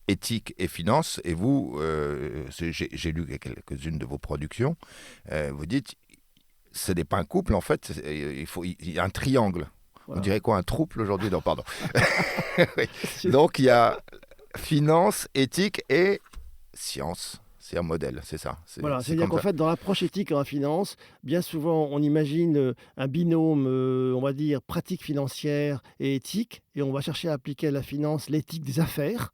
éthique et finance, et vous, j'ai lu quelques-unes de vos productions, vous dites, ce n'est pas un couple, en fait, il y a un triangle. Voilà. On dirait quoi, un trouble aujourd'hui? Non, pardon. Oui. Donc, il y a finance, éthique et science. C'est un modèle, c'est ça. Voilà, c'est-à-dire qu'en fait, dans l'approche éthique en la finance, bien souvent, on imagine un binôme, on va dire, pratique financière et éthique, et on va chercher à appliquer à la finance l'éthique des affaires.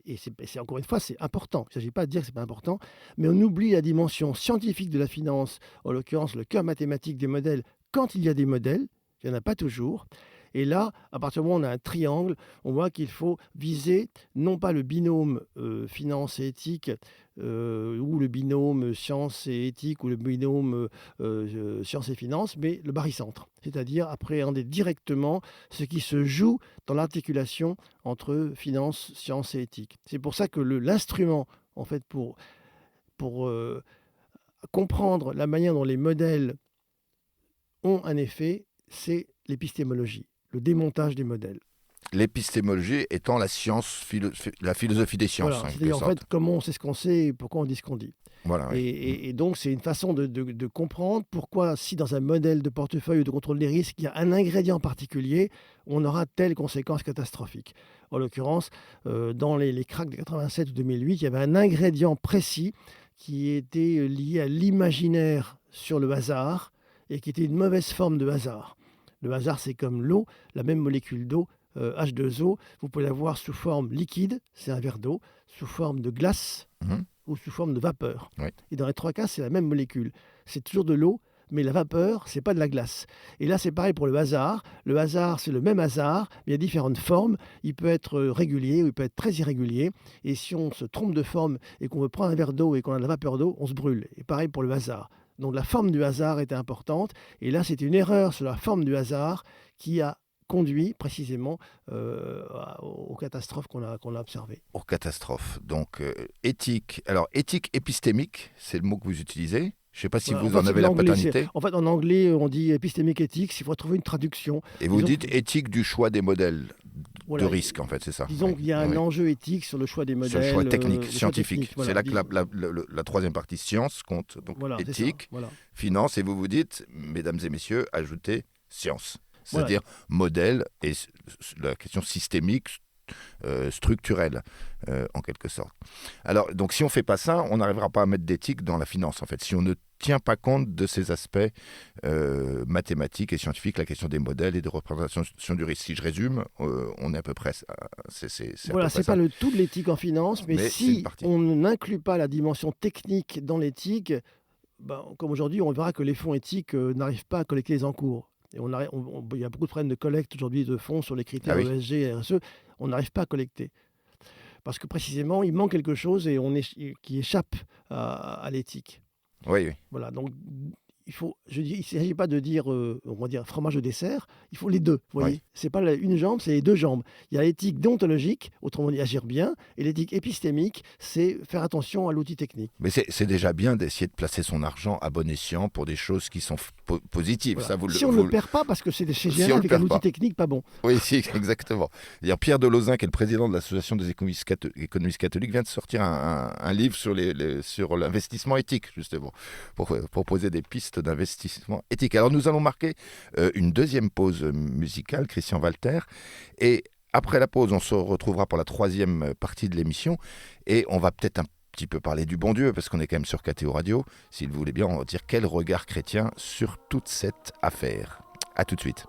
Et c'est encore une fois, c'est important. Il ne s'agit pas de dire que ce n'est pas important, mais on oublie la dimension scientifique de la finance, en l'occurrence le cœur mathématique des modèles, quand il y a des modèles, il n'y en a pas toujours. Et là, à partir du moment où on a un triangle, on voit qu'il faut viser non pas le binôme finance et éthique, ou le binôme science et éthique, ou le binôme science et finance, mais le barycentre. C'est-à-dire appréhender directement ce qui se joue dans l'articulation entre finance, science et éthique. C'est pour ça que l'instrument, en fait, pour comprendre la manière dont les modèles ont un effet, c'est l'épistémologie, le démontage des modèles. L'épistémologie étant la science, la philosophie des sciences. Voilà, c'est-à-dire en fait comment on sait ce qu'on sait et pourquoi on dit ce qu'on dit. Voilà, oui. Et donc c'est une façon de comprendre pourquoi si dans un modèle de portefeuille ou de contrôle des risques, il y a un ingrédient particulier, on aura telle conséquence catastrophique. En l'occurrence, dans les cracks de 87 ou 2008, il y avait un ingrédient précis qui était lié à l'imaginaire sur le hasard et qui était une mauvaise forme de hasard. Le hasard, c'est comme l'eau, la même molécule d'eau, H2O, vous pouvez l'avoir sous forme liquide, c'est un verre d'eau, sous forme de glace ou sous forme de vapeur. Oui. Et dans les 3 cas, c'est la même molécule. C'est toujours de l'eau, mais la vapeur, c'est pas de la glace. Et là, c'est pareil pour le hasard. Le hasard, c'est le même hasard, mais il y a différentes formes. Il peut être régulier ou il peut être très irrégulier. Et si on se trompe de forme et qu'on veut prendre un verre d'eau et qu'on a de la vapeur d'eau, on se brûle. Et pareil pour le hasard. Donc la forme du hasard était importante. Et là, c'était une erreur sur la forme du hasard qui a conduit précisément aux catastrophes qu'on a observées. Aux catastrophes. Donc, éthique. Alors, éthique épistémique, c'est le mot que vous utilisez. Je ne sais pas si vous en avez la paternité. En fait, en anglais, on dit épistémique éthique, il faut trouver une traduction. Et vous dites éthique du choix des modèles de risque, en fait, c'est ça. Disons qu'il y a un enjeu éthique sur le choix des modèles. Sur le choix technique, scientifique. Voilà, c'est là que la troisième partie, science compte. Donc, éthique, voilà. Finance, et vous dites, mesdames et messieurs, ajoutez science. C'est-à-dire modèle et la question systémique, structurelle, en quelque sorte. Alors, donc, si on ne fait pas ça, on n'arrivera pas à mettre d'éthique dans la finance, en fait. Si on ne tient pas compte de ces aspects mathématiques et scientifiques, la question des modèles et de représentation du risque. Si je résume, on est à peu près... Voilà, ce n'est pas le tout de l'éthique en finance, mais si on n'inclut pas la dimension technique dans l'éthique, comme aujourd'hui, on verra que les fonds éthiques n'arrivent pas à collecter les encours. Et il y a beaucoup de problèmes de collecte aujourd'hui de fonds sur les critères ESG et RSE. On n'arrive pas à collecter. Parce que précisément, il manque quelque chose qui échappe à l'éthique. Oui. Voilà, donc il ne s'agit pas de dire, on va dire fromage de dessert, il faut les deux. Vous voyez, c'est pas une jambe, c'est les 2 jambes. Il y a l'éthique déontologique, autrement dit agir bien, et l'éthique épistémique, c'est faire attention à l'outil technique. Mais c'est déjà bien d'essayer de placer son argent à bon escient pour des choses qui sont positives. Voilà. Ça, si on ne le perd pas, parce que c'est géré avec un outil technique pas bon. Oui, si, exactement. D'ailleurs, Pierre Delozin, qui est le président de l'Association des économistes catholiques, vient de sortir un livre sur l'investissement éthique, justement, pour poser des pistes d'investissement éthique. Alors, nous allons marquer une deuxième pause musicale, Christian Walter, et après la pause, on se retrouvera pour la 3e partie de l'émission, et on va peut-être un petit peu parler du bon Dieu, parce qu'on est quand même sur KTO Radio. S'il vous voulez bien, on va dire quel regard chrétien sur toute cette affaire. À tout de suite.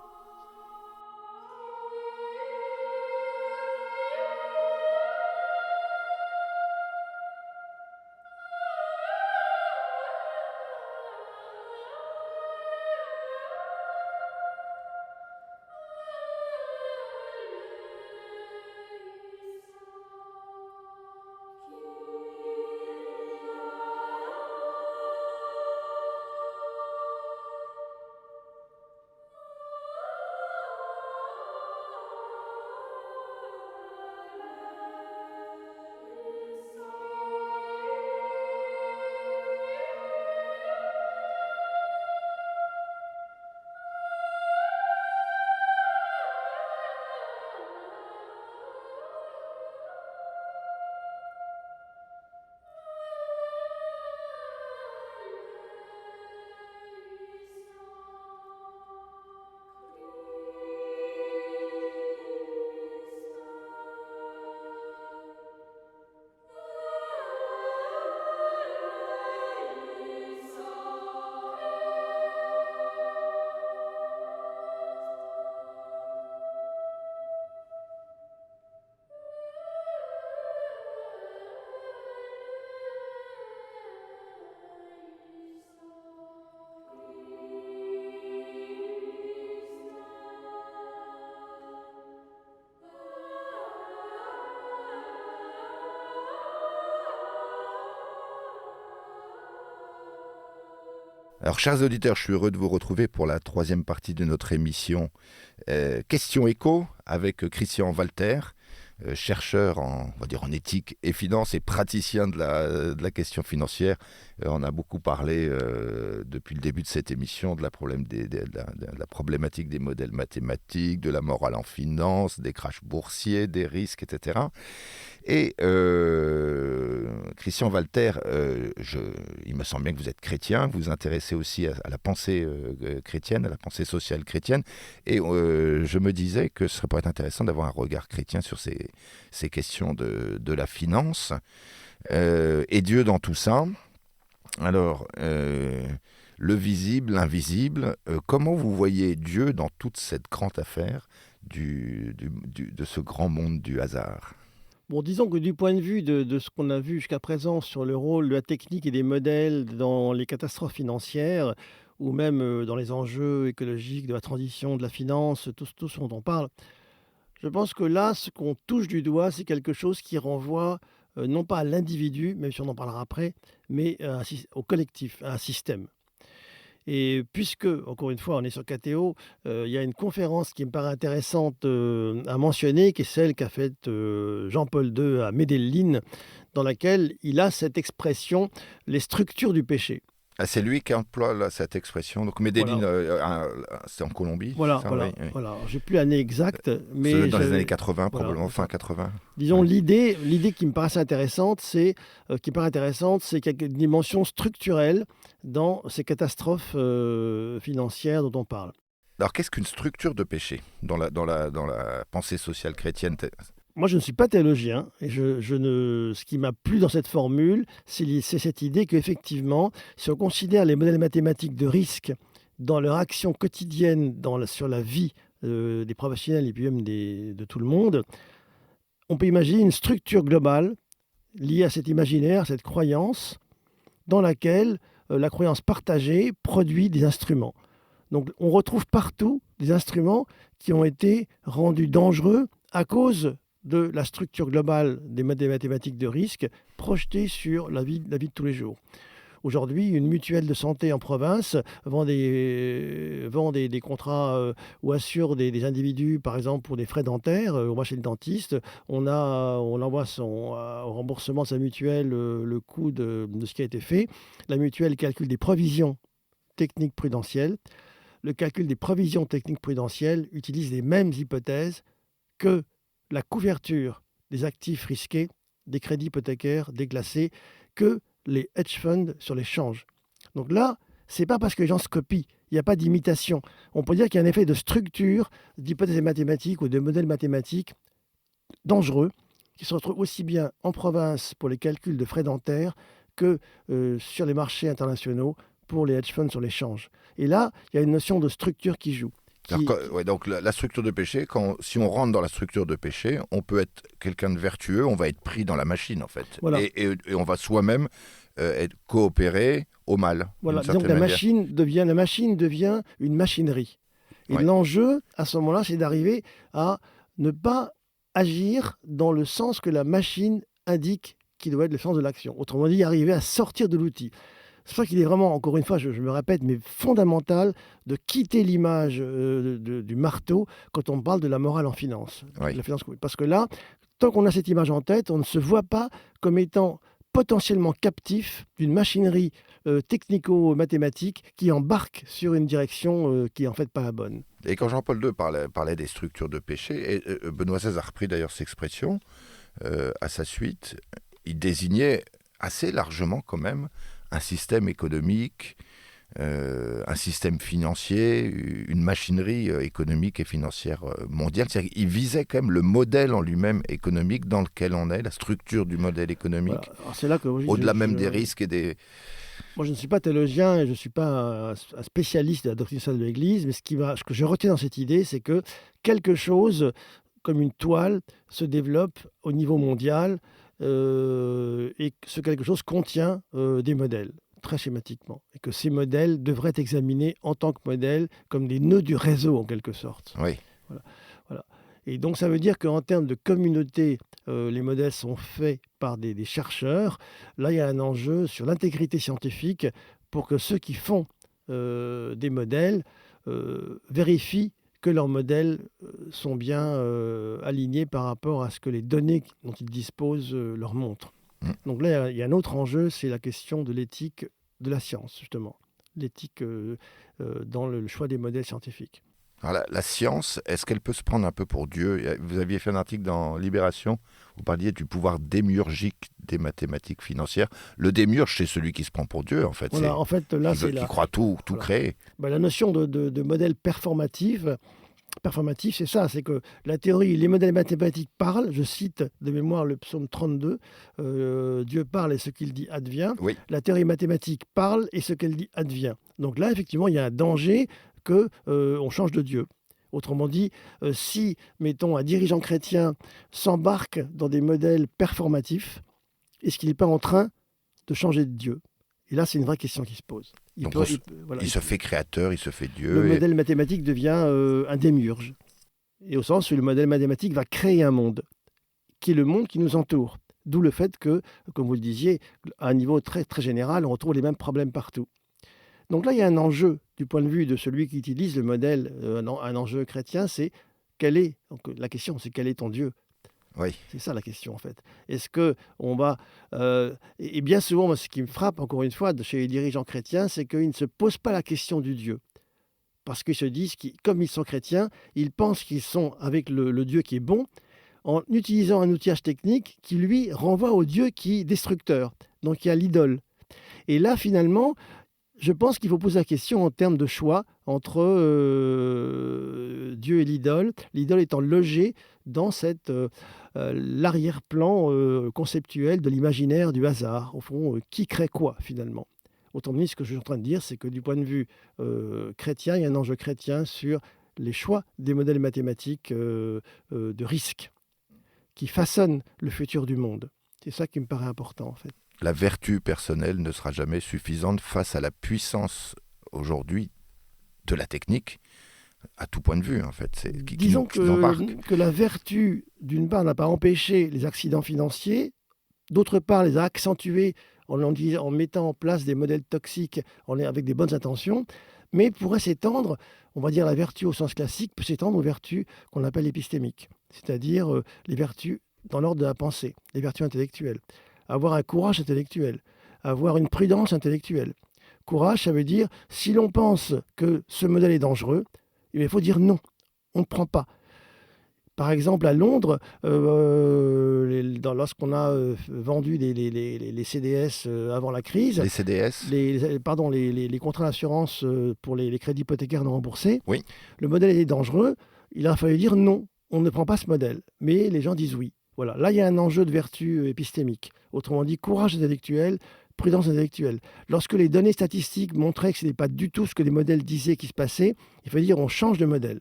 Alors, chers auditeurs, je suis heureux de vous retrouver pour la 3e partie de notre émission Question Écho avec Christian Walter, chercheur en éthique et finance et praticien de la question financière. On a beaucoup parlé depuis le début de cette émission de la problématique des modèles mathématiques, de la morale en finance, des crashs boursiers, des risques, etc. Et Christian Walter, il me semble bien que vous êtes chrétien, vous vous intéressez aussi à la pensée chrétienne, à la pensée sociale chrétienne, et je me disais que ce pourrait être intéressant d'avoir un regard chrétien sur ces questions de la finance, et Dieu dans tout ça. Alors, le visible, l'invisible. Comment vous voyez Dieu dans toute cette grande affaire de ce grand monde du hasard? Bon, disons que du point de vue de ce qu'on a vu jusqu'à présent sur le rôle de la technique et des modèles dans les catastrophes financières, ou même dans les enjeux écologiques, de la transition, de la finance, tout ce dont on parle, je pense que là, ce qu'on touche du doigt, c'est quelque chose qui renvoie non pas à l'individu, même si on en parlera après, mais au collectif, à un système. Et puisque, encore une fois, on est sur KTO, il y a une conférence qui me paraît intéressante à mentionner, qui est celle qu'a faite Jean-Paul II à Medellín, dans laquelle il a cette expression, les structures du péché. Ah, c'est lui qui emploie là, cette expression. Donc Medellín, Voilà. C'est en Colombie. Voilà, c'est ça, voilà, oui, oui. voilà. J'ai plus l'année exacte, mais C'est dans les j'avais- années 80, voilà, probablement, c'est fin ça. 80. Disons, Ouais. l'idée qui me paraissait intéressante, c'est qu'il y a une dimension structurelle dans ces catastrophes financières dont on parle. Alors, qu'est-ce qu'une structure de péché dans la pensée sociale chrétienne? Moi, je ne suis pas théologien, et ce qui m'a plu dans cette formule, c'est cette idée qu'effectivement, si on considère les modèles mathématiques de risque dans leur action quotidienne sur la vie des professionnels et puis même de tout le monde, on peut imaginer une structure globale liée à cet imaginaire, cette croyance, dans laquelle la croyance partagée produit des instruments. Donc on retrouve partout des instruments qui ont été rendus dangereux à cause de la structure globale des mathématiques de risque projetée sur la vie de tous les jours. Aujourd'hui, une mutuelle de santé en province vend des contrats ou assure des individus, par exemple, pour des frais dentaires. On va chez le dentiste, on envoie au remboursement de sa mutuelle le coût de ce qui a été fait. La mutuelle calcule des provisions techniques prudentielles. Le calcul des provisions techniques prudentielles utilise les mêmes hypothèses que la couverture des actifs risqués, des crédits hypothécaires déclassés, que les hedge funds sur les changes. Donc là, c'est pas parce que les gens se copient, il n'y a pas d'imitation. On peut dire qu'il y a un effet de structure, d'hypothèses mathématiques ou de modèles mathématiques dangereux, qui se retrouvent aussi bien en province pour les calculs de frais dentaires que sur les marchés internationaux pour les hedge funds sur les changes. Et là, il y a une notion de structure qui joue. Donc la structure de péché, si on rentre dans la structure de péché, on peut être quelqu'un de vertueux, on va être pris dans la machine en fait. Voilà. Et on va soi-même être coopéré au mal. Voilà, d'une donc certaine la machine devient une machinerie. Et Ouais. l'enjeu, à ce moment-là, c'est d'arriver à ne pas agir dans le sens que la machine indique qui doit être le sens de l'action. Autrement dit, arriver à sortir de l'outil. C'est pour ça qu'il est vraiment, encore une fois, je me répète, mais fondamental de quitter l'image du marteau quand on parle de la morale en finance. Oui. La finance, parce que là, tant qu'on a cette image en tête, on ne se voit pas comme étant potentiellement captif d'une machinerie technico-mathématique qui embarque sur une direction qui est en fait pas la bonne. Et quand Jean-Paul II parlait des structures de péché, et Benoît XVI a repris d'ailleurs cette expression à sa suite, il désignait assez largement quand même un système économique, un système financier, une machinerie économique et financière mondiale. C'est-à-dire qu'il visait quand même le modèle en lui-même économique dans lequel on est, la structure du modèle économique, Voilà. Alors, c'est là que au-delà même des risques et des... Moi, je ne suis pas théologien et je ne suis pas un spécialiste de la doctrine sociale de l'Église, mais ce que je retiens dans cette idée, c'est que quelque chose, comme une toile, se développe au niveau mondial et que ce quelque chose contient des modèles, très schématiquement, et que ces modèles devraient être examinés en tant que modèles comme des nœuds du réseau, en quelque sorte. Oui. Voilà. Et donc, ça veut dire qu'en termes de communauté, les modèles sont faits par des chercheurs. Là, il y a un enjeu sur l'intégrité scientifique pour que ceux qui font des modèles vérifient que leurs modèles sont bien alignés par rapport à ce que les données dont ils disposent leur montrent. Donc là, il y a un autre enjeu, c'est la question de l'éthique de la science, justement. L'éthique dans le choix des modèles scientifiques. Alors, la science, est-ce qu'elle peut se prendre un peu pour Dieu? Vous aviez fait un article dans Libération, vous parliez du pouvoir démiurgique des mathématiques financières. Le démiurge, c'est celui qui se prend pour Dieu, en fait. Voilà, en fait, là, c'est qui croit tout voilà. créer. La notion de modèle performatif, c'est ça, c'est que la théorie, les modèles mathématiques parlent, je cite de mémoire le psaume 32, Dieu parle et ce qu'il dit advient. Oui. La théorie mathématique parle et ce qu'elle dit advient. Donc là, effectivement, il y a un danger qu'on change de Dieu. Autrement dit, si, mettons, un dirigeant chrétien s'embarque dans des modèles performatifs, est-ce qu'il n'est pas en train de changer de Dieu? Et là, c'est une vraie question qui se pose. Il se fait créateur, il se fait Dieu. Le modèle mathématique devient un démiurge. Et au sens où le modèle mathématique va créer un monde, qui est le monde qui nous entoure. D'où le fait que, comme vous le disiez, à un niveau très, très général, on retrouve les mêmes problèmes partout. Donc là, il y a un enjeu du point de vue de celui qui utilise le modèle, un enjeu chrétien, c'est donc, la question, c'est quel est ton Dieu? Oui. C'est ça la question en fait. Est-ce que on va et bien souvent, moi, ce qui me frappe encore une fois chez les dirigeants chrétiens, c'est qu'ils ne se posent pas la question du Dieu, parce qu'ils se disent comme ils sont chrétiens, ils pensent qu'ils sont avec le Dieu qui est bon, en utilisant un outillage technique qui lui renvoie au Dieu qui est destructeur, donc il y a l'idole. Et là finalement, je pense qu'il faut poser la question en termes de choix entre Dieu et l'idole étant logée dans l'arrière-plan conceptuel de l'imaginaire du hasard. Au fond, qui crée quoi finalement? Autrement dit, ce que je suis en train de dire, c'est que du point de vue chrétien, il y a un enjeu chrétien sur les choix des modèles mathématiques de risque qui façonnent le futur du monde. C'est ça qui me paraît important en fait. La vertu personnelle ne sera jamais suffisante face à la puissance aujourd'hui de la technique, à tout point de vue en fait. Disons que la vertu, d'une part, n'a pas empêché les accidents financiers, d'autre part, les a accentués en mettant en place des modèles toxiques avec des bonnes intentions, mais pourrait s'étendre, on va dire la vertu au sens classique, peut s'étendre aux vertus qu'on appelle épistémiques, c'est-à-dire les vertus dans l'ordre de la pensée, les vertus intellectuelles. Avoir un courage intellectuel, avoir une prudence intellectuelle. Courage, ça veut dire, si l'on pense que ce modèle est dangereux, il faut dire non, on ne prend pas. Par exemple, à Londres, lorsqu'on a vendu les CDS avant la crise... Les CDS les contrats d'assurance pour les crédits hypothécaires non remboursés, oui. Le modèle est dangereux, il a fallu dire non, on ne prend pas ce modèle. Mais les gens disent oui. Voilà. Là, il y a un enjeu de vertu épistémique. Autrement dit, courage intellectuel, prudence intellectuelle. Lorsque les données statistiques montraient que ce n'est pas du tout ce que les modèles disaient qui se passait, il faut dire on change de modèle.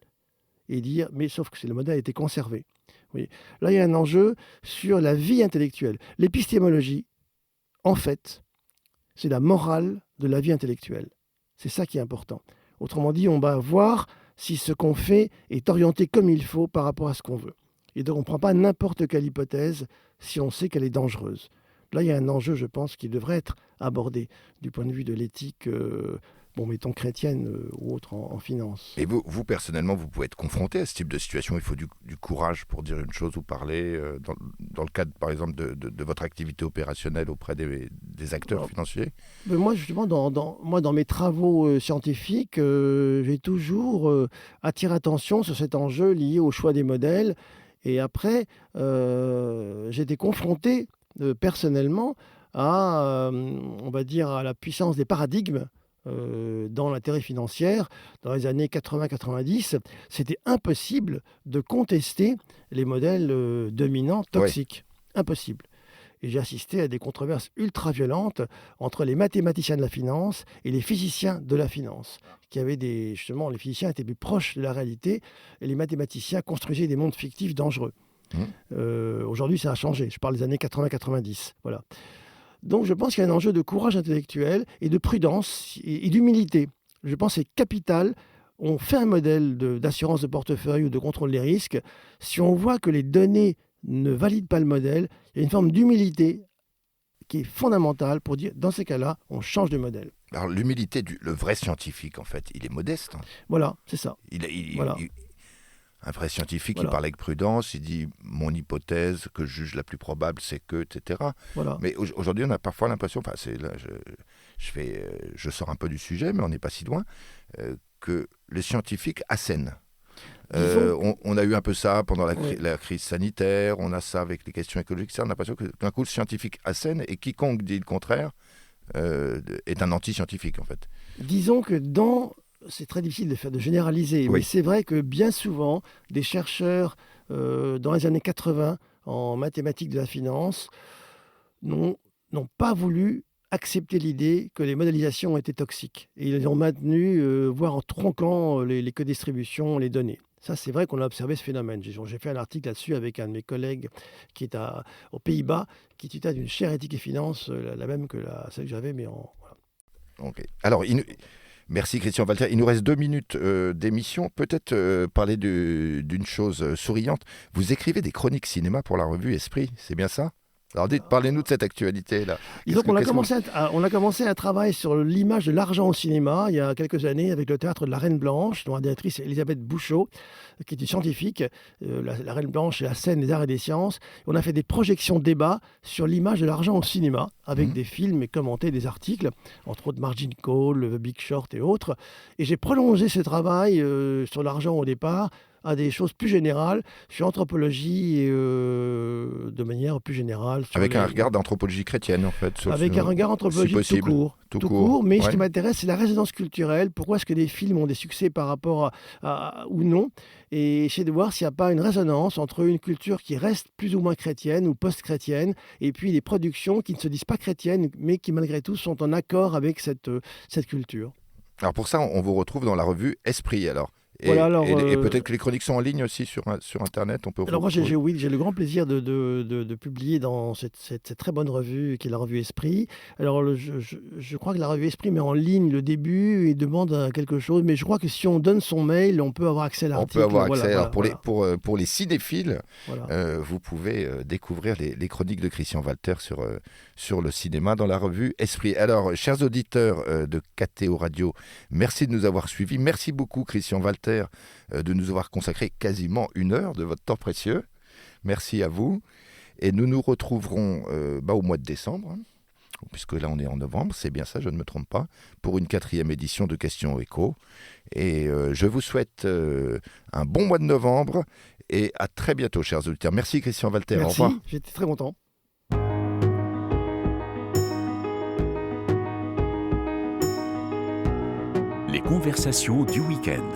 Et dire, mais sauf que le modèle a été conservé. Oui. Là, il y a un enjeu sur la vie intellectuelle. L'épistémologie, en fait, c'est la morale de la vie intellectuelle. C'est ça qui est important. Autrement dit, on va voir si ce qu'on fait est orienté comme il faut par rapport à ce qu'on veut. Et donc, on ne prend pas n'importe quelle hypothèse si on sait qu'elle est dangereuse. Là, il y a un enjeu, je pense, qui devrait être abordé du point de vue de l'éthique, mettons chrétienne ou autre en finance. Et vous, personnellement, vous pouvez être confronté à ce type de situation. Il faut du courage pour dire une chose ou parler dans le cadre, par exemple, de votre activité opérationnelle auprès des acteurs financiers. Mais moi, justement, dans mes travaux scientifiques, j'ai toujours attiré attention sur cet enjeu lié au choix des modèles. Et après, j'ai été confronté personnellement à la puissance des paradigmes dans l'intérêt financier. Dans les années 80-90, c'était impossible de contester les modèles dominants toxiques. Oui. Impossible. Et j'ai assisté à des controverses ultra-violentes entre les mathématiciens de la finance et les physiciens de la finance. Les physiciens étaient plus proches de la réalité et les mathématiciens construisaient des mondes fictifs dangereux. Aujourd'hui, ça a changé. Je parle des années 80-90. Voilà. Donc, je pense qu'il y a un enjeu de courage intellectuel et de prudence et d'humilité. Je pense que c'est capital. On fait un modèle d'assurance de portefeuille ou de contrôle des risques. Si on voit que les données ne valident pas le modèle, il y a une forme d'humilité qui est fondamentale pour dire, dans ces cas-là, on change de modèle. Alors, l'humilité, le vrai scientifique, en fait, il est modeste. Voilà, c'est ça. Un vrai scientifique, il parle avec prudence, il dit « mon hypothèse que je juge la plus probable, c'est que, etc. » Voilà. Mais aujourd'hui, on a parfois l'impression, je sors un peu du sujet, mais on n'est pas si loin, que les scientifiques assènent. On a eu un peu ça pendant la crise sanitaire, on a ça avec les questions écologiques, on a l'impression que d'un coup, le scientifique assène, et quiconque dit le contraire est un anti-scientifique, en fait. Disons que c'est très difficile de généraliser, mais c'est vrai que bien souvent, des chercheurs dans les années 80 en mathématiques de la finance n'ont pas voulu accepté l'idée que les modélisations étaient toxiques. Et ils ont maintenu, voire en tronquant les co-distributions, les données. Ça, c'est vrai qu'on a observé ce phénomène. J'ai fait un article là-dessus avec un de mes collègues qui est aux Pays-Bas, qui tuta d'une chaire éthique et finance, la même que celle que j'avais, mais en... Voilà. Ok. Alors, merci Christian Walter. Il nous reste 2 minutes d'émission. Peut-être parler d'une chose souriante. Vous écrivez des chroniques cinéma pour la revue Esprit, c'est bien ça? Alors parlez-nous de cette actualité-là. Disons qu'on a commencé un travail sur l'image de l'argent au cinéma il y a quelques années avec le théâtre de la Reine Blanche, dont la directrice est Elisabeth Bouchot, qui est une scientifique. La Reine Blanche, c'est la scène des arts et des sciences. On a fait des projections débats sur l'image de l'argent au cinéma, avec des films et commentés, des articles, entre autres Margin Call, The Big Short et autres. Et j'ai prolongé ce travail sur l'argent au départ à des choses plus générales, sur l'anthropologie et de manière plus générale. Avec un regard d'anthropologie chrétienne, en fait. Avec un regard anthropologique si tout court. Mais ce qui m'intéresse, c'est la résonance culturelle. Pourquoi est-ce que des films ont des succès par rapport à ou non? Et essayer de voir s'il n'y a pas une résonance entre une culture qui reste plus ou moins chrétienne ou post-chrétienne, et puis des productions qui ne se disent pas chrétiennes, mais qui malgré tout sont en accord avec cette culture. Alors pour ça, on vous retrouve dans la revue Esprit, alors. Voilà, et peut-être que les chroniques sont en ligne aussi sur Internet. Alors moi, j'ai le grand plaisir de publier dans cette très bonne revue qui est la revue Esprit. Alors je crois que la revue Esprit met en ligne le début et demande quelque chose, mais je crois que si on donne son mail, on peut avoir accès à l'article. On peut avoir accès. Alors pour les cinéphiles, vous pouvez découvrir les chroniques de Christian Walter sur le cinéma dans la revue Esprit. Alors, chers auditeurs de KTO Radio, merci de nous avoir suivis. Merci beaucoup Christian Walter de nous avoir consacré quasiment 1 heure de votre temps précieux. Merci à vous. Et nous nous retrouverons au mois de décembre, puisque là on est en novembre, c'est bien ça, je ne me trompe pas, pour une 4e édition de Questions Écho. Et je vous souhaite un bon mois de novembre et à très bientôt, chers auditeurs. Merci Christian Walter, merci, au revoir. J'étais très content. Les conversations du week-end.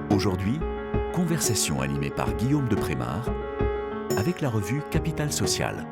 Aujourd'hui, conversation animée par Guillaume de Prémar avec la revue Capital Social.